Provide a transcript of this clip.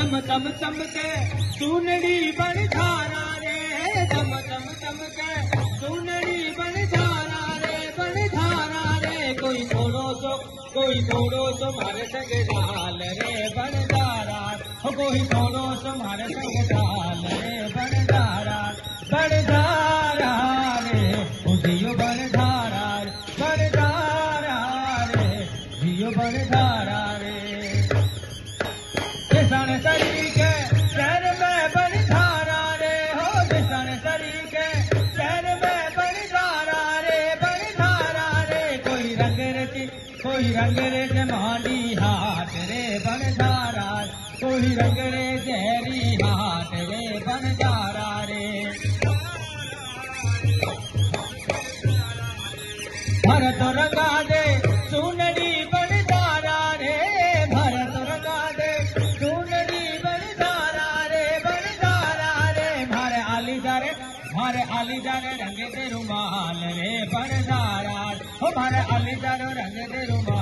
चम चम चमके सुनड़ी बन धारा रे, चम चम चमके सुनड़ी बन धारा रे, कोई थोड़ो सो मारे संग डाल रे बनधारा, कोई थोड़ो सो मारे संग डाल रे बनधारा, बनधारा रे जियो बनधारा रे, जियो बनधारा रे। किसान सरी के शहर में बनधारा रे, हो किसान सरी के शहर में बनधारा रे, कोई रंग रे मांडी हाथ रे बनधारा, कोई रंग रे जहरी हाथ रे बनधारा रे। भरत रंगा दे सुनड़ी बनधारा रे, भरत रंगा दे सुनड़ी बनधारा रे, मारे आलीदार रंग दे रुमाल रे बनधारा, मारे आलीदार रंग दे रुमाल